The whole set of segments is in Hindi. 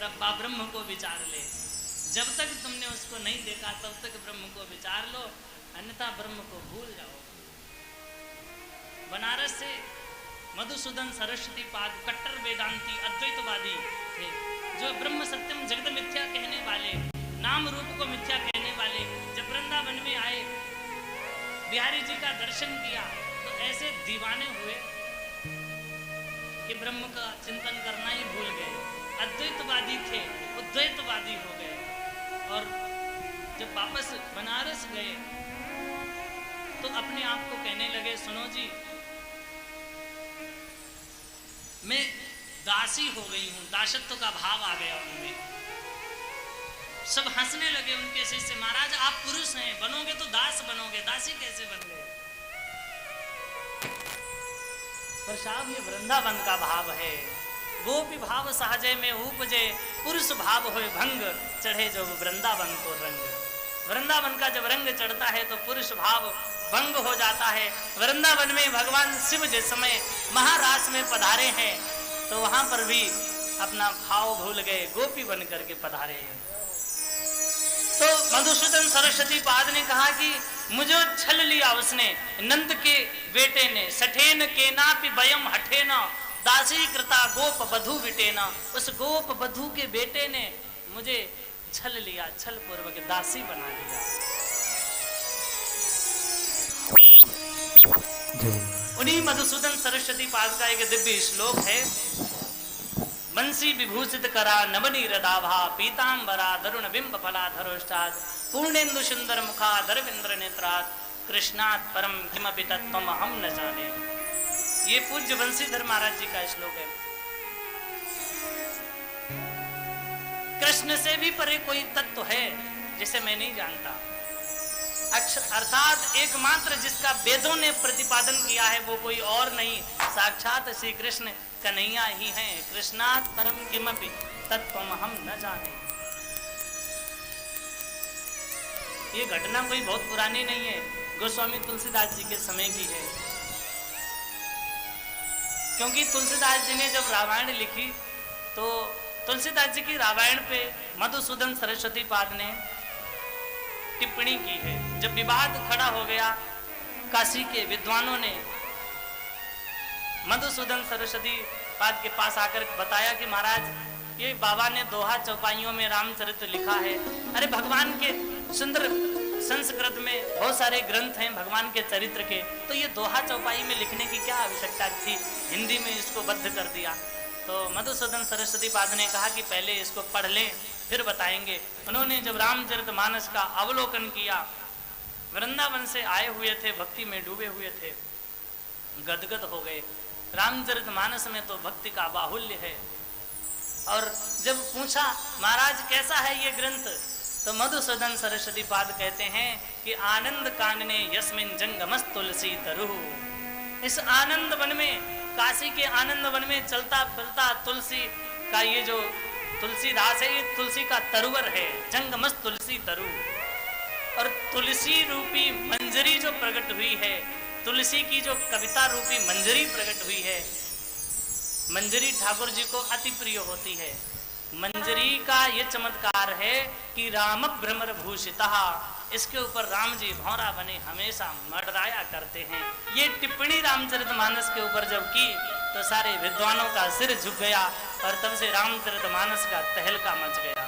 ब्रह्म को विचार ले। जब तक तुमने उसको नहीं देखा तब तक ब्रह्म को विचार लो, अन्यथा ब्रह्म को भूल जाओ। बनारस से मधुसूदन सरस्वती पाद कट्टर वेदांती अद्वैतवादी थे, जो ब्रह्म सत्यम जगत मिथ्या कहने वाले, नाम रूप को मिथ्या कहने वाले। जब वृंदावन में आए, बिहारी जी का दर्शन किया तो ऐसे दीवाने हुए कि ब्रह्म का चिंतन करना ही भूल गए। अद्वैतवादी थे, उद्वैतवादी हो गए। और जब वापस बनारस गए तो अपने आप को कहने लगे, सुनो जी, मैं दासी हो गई हूं, दासत्व का भाव आ गया उनमें। सब हंसने लगे उनके शिष्य, महाराज आप पुरुष हैं, बनोगे तो दास बनोगे, दासी कैसे बन गए? पर साहब ये वृंदावन का भाव है। गोपी भाव सहजे में उपजे, पुरुष भाव होए भंग, चढ़े जब वृंदावन को रंग। वृंदावन का जब रंग चढ़ता है तो पुरुष भाव भंग हो जाता है। वृंदावन में भगवान शिव जिस समय महारास में पधारे हैं तो वहां पर भी अपना भाव भूल गए, गोपी बन करके पधारे हैं। तो मधुसूदन सरस्वती पाद ने कहा कि मुझे छल लिया उसने, नंद के बेटे ने। सठेन के ना पि बयम हठेना, दासी कृता गोप बधु बिटेना। उस गोप बधु के बेटे ने मुझे छल लिया, छल पूर्वक दासी बना लिया। उन्हीं मधुसूदन सरस्वती पाद का एक दिव्य श्लोक है, बंसी विभूषित करा नवनीर दाभा, पीतांबरा दरुण बिंब फलाधरोष्टाद, पूर्णेन्दु सुंदर मुखा दरविंद्र नेत्रात, कृष्णात् परम किमपि तत्त्वम हम न जाने। ये पूज्य बंसीधर महाराज जी का श्लोक है। कृष्ण से भी परे कोई तत्व है जिसे मैं नहीं जानता। अर्थात एकमात्र जिसका वेदों ने प्रतिपादन किया है वो कोई और नहीं, साक्षात श्री कृष्ण कन्हैया ही हैं। कृष्णात् परम किमपि तत्त्वम हम न जाने। ये घटना कोई बहुत पुरानी नहीं है, गोस्वामी तुलसीदास जी के समय की है। क्योंकि तुलसीदास जी ने जब रामायण लिखी तो तुलसीदास जी की रामायण पे मधुसूदन सरस्वती पाद ने टिप्पणी की है। जब विवाद खड़ा हो गया, काशी के विद्वानों ने मधुसूदन सरस्वती पाद के पास आकर बताया कि महाराज ये बाबा ने दोहा चौपाइयों में रामचरित्र लिखा है। अरे भगवान के सुंदर संस्कृत में बहुत सारे ग्रंथ हैं भगवान के चरित्र के, तो ये दोहा चौपाई में लिखने की क्या आवश्यकता थी, हिंदी में इसको बद्ध कर दिया। तो मधुसूदन सरस्वती पाद ने कहा कि पहले इसको पढ़ लें फिर बताएंगे। उन्होंने जब रामचरितमानस का अवलोकन किया, वृंदावन से आए हुए थे, भक्ति में डूबे हुए थे, गदगद हो गए। रामचरितमानस में तो भक्ति का बाहुल्य है। और जब पूछा महाराज कैसा है ये ग्रंथ, तो मधुसूदन सरस्वती पाद कहते हैं कि आनंद कानने यस्मिन जंगमस तुलसी तरु। इस आनंद वन में, काशी के आनंद वन में चलता फिरता तुलसी का ये जो तुलसीदास है, ये तुलसी का तरुवर है, जंगमस तुलसी तरु। और तुलसी रूपी मंजरी जो प्रकट हुई है, तुलसी की जो कविता रूपी मंजरी प्रकट हुई है, मंजरी ठाकुर जी को अति प्रिय होती है। मंजरी का ये चमत्कार है कि राम भ्रमर भूषिता, इसके ऊपर राम जी भौरा बने हमेशा मडराया करते हैं। ये टिप्पणी रामचरितमानस के ऊपर जब की तो सारे विद्वानों का सिर झुक गया और तब से रामचरितमानस का तहलका मच गया।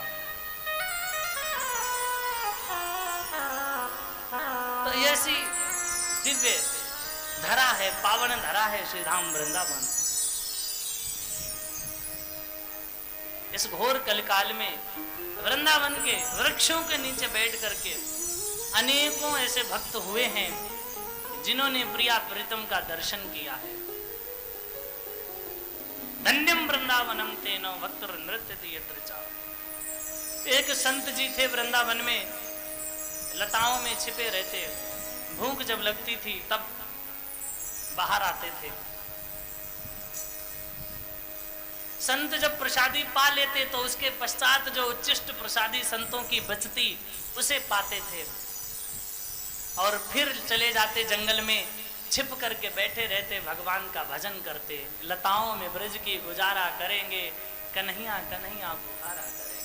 तो ऐसी दिव्य धरा है, पावन धरा है श्री राम वृंदावन। इस घोर कलिकाल में वृंदावन के वृक्षों के नीचे बैठ करके अनेकों ऐसे भक्त हुए हैं जिन्होंने प्रिया प्रीतम का दर्शन किया है। धन्यम वृंदावनम तेनो भक्तुर नृत्यति यत्र चा। एक संत जी थे वृंदावन में, लताओं में छिपे रहते, भूख जब लगती थी तब बाहर आते थे। संत जब प्रसादी पा लेते तो उसके पश्चात जो उच्चिष्ट प्रसादी संतों की बचती उसे पाते थे और फिर चले जाते जंगल में, छिप करके बैठे रहते, भगवान का भजन करते। लताओं में ब्रज की गुजारा करेंगे, कन्हैया कन्हैया पुकारा करें,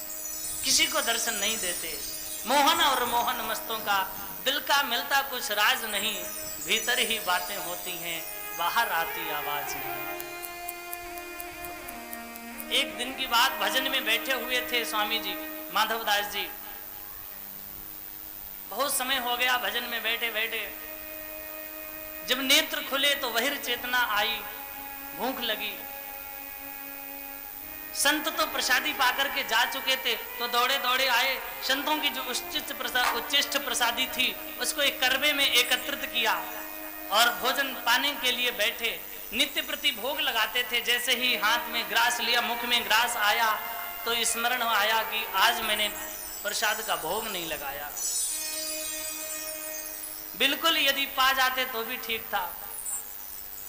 किसी को दर्शन नहीं देते। मोहन और मोहन मस्तों का दिल का मिलता कुछ राज नहीं, भीतर ही बातें होती हैं, बाहर आती आवाज नहीं। एक दिन की बात, भजन में बैठे हुए थे स्वामी जी माधवदास जी। बहुत समय हो गया भजन में बैठे बैठे, जब नेत्र खुले तो वही चेतना आई, भूख लगी। संत तो प्रसादी पाकर के जा चुके थे, तो दौड़े दौड़े आए। संतों की जो उच्चिष्ट प्रसादी थी उसको एक करबे में एकत्रित किया और भोजन पाने के लिए बैठे। नित्य प्रति भोग लगाते थे, जैसे ही हाथ में ग्रास लिया, मुख में ग्रास आया तो स्मरण आया कि आज मैंने प्रसाद का भोग नहीं लगाया। बिल्कुल यदि पा जाते तो भी ठीक था,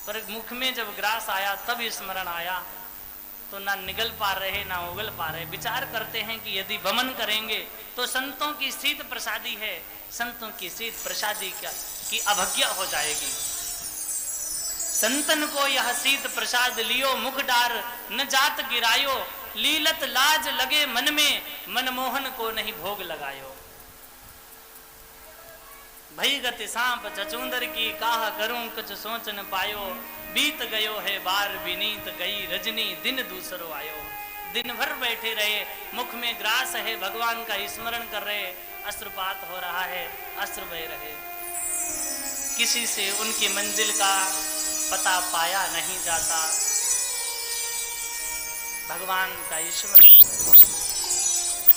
पर मुख में जब ग्रास आया तब स्मरण आया, तो ना निगल पा रहे ना उगल पा रहे। विचार करते हैं कि यदि वमन करेंगे तो संतों की शीत प्रसादी है, संतों की शीत प्रसादी क्या की अवज्ञा हो जाएगी। संतन को यह शीत प्रसाद लियो, मुख डार न जात गिरायो, लीलत लाज लगे मन में, मनमोहन को नहीं भोग लगायो। भई गति सांप चचुंदर की, काह करूं कुछ सोच न पायो, बीत गयो है बार विनीत गई रजनी, दिन दूसरो आयो। दिन भर बैठे रहे, मुख में ग्रास है, भगवान का स्मरण कर रहे, अश्रुपात हो रहा है, अश्रु बह रहे। किसी से उनकी मंजिल का पता पाया नहीं जाता। भगवान का ईश्वर